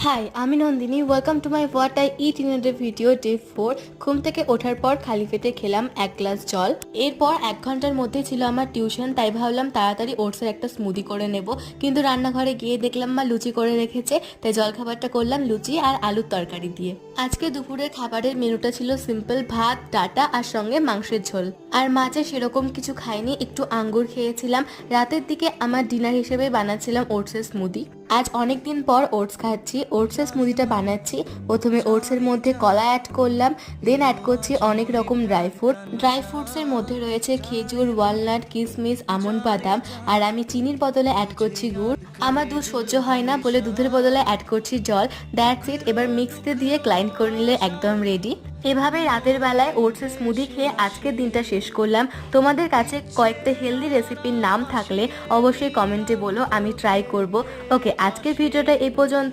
High, আমি Nandini. Welcome to my what I it in a day video day 4। ঘুম থেকে ওঠার পর খালি পেটে খেলাম 1 গ্লাস জল। এরপর 1 ঘন্টার মধ্যে ছিল আমার টিউশন, তাই ভাবলাম তাড়াতাড়ি ওটসের একটা স্মুদি করে নেব। কিন্তু রান্নাঘরে গিয়ে দেখলাম মা লুচি করে রেখেছে, তাই জলখাবারটা করলাম লুচি আর আলুর তরকারি দিয়ে। আজকে দুপুরের খাবারের মেনুটা ছিল সিম্পল, ভাত, ডাটা আর সঙ্গে মাংসের ঝোল। আর মাঝে সেরকম কিছু খাইনি, একটু আঙ্গুর খেয়েছিলাম। রাতের দিকে আমার ডিনার হিসেবে বানাচ্ছিলাম ওটসের স্মুদি। আজ অনেক দিন পর ওটস খাচ্ছি। ওটসের স্মুদিটা বানাচ্ছি। প্রথমে ওটসের মধ্যে কলা অ্যাড করলাম, দেন অ্যাড করছি অনেক রকম ড্রাই ফ্রুটসের মধ্যে রয়েছে খেজুর, ওয়ালনাট, কিশমিশ, আমন্ড, বাদাম। আর আমি চিনির বদলে অ্যাড করছি গুড়। আমার দুধ সহ্য হয় না বলে দুধের বদলে অ্যাড করছি জল। That's it. এবার মিক্সিতে দিয়ে গ্রাইন্ড করে নিলে একদম রেডি। এভাবে রাতের বেলায় ওটসের স্মুদি খেয়ে আজকের দিনটা শেষ করলাম। তোমাদের কাছে কয়েকটা হেলদি রেসিপির নাম থাকলে অবশ্যই কমেন্টে বলো, আমি ট্রাই করব। ওকে, আজকের ভিডিওটা এই পর্যন্ত।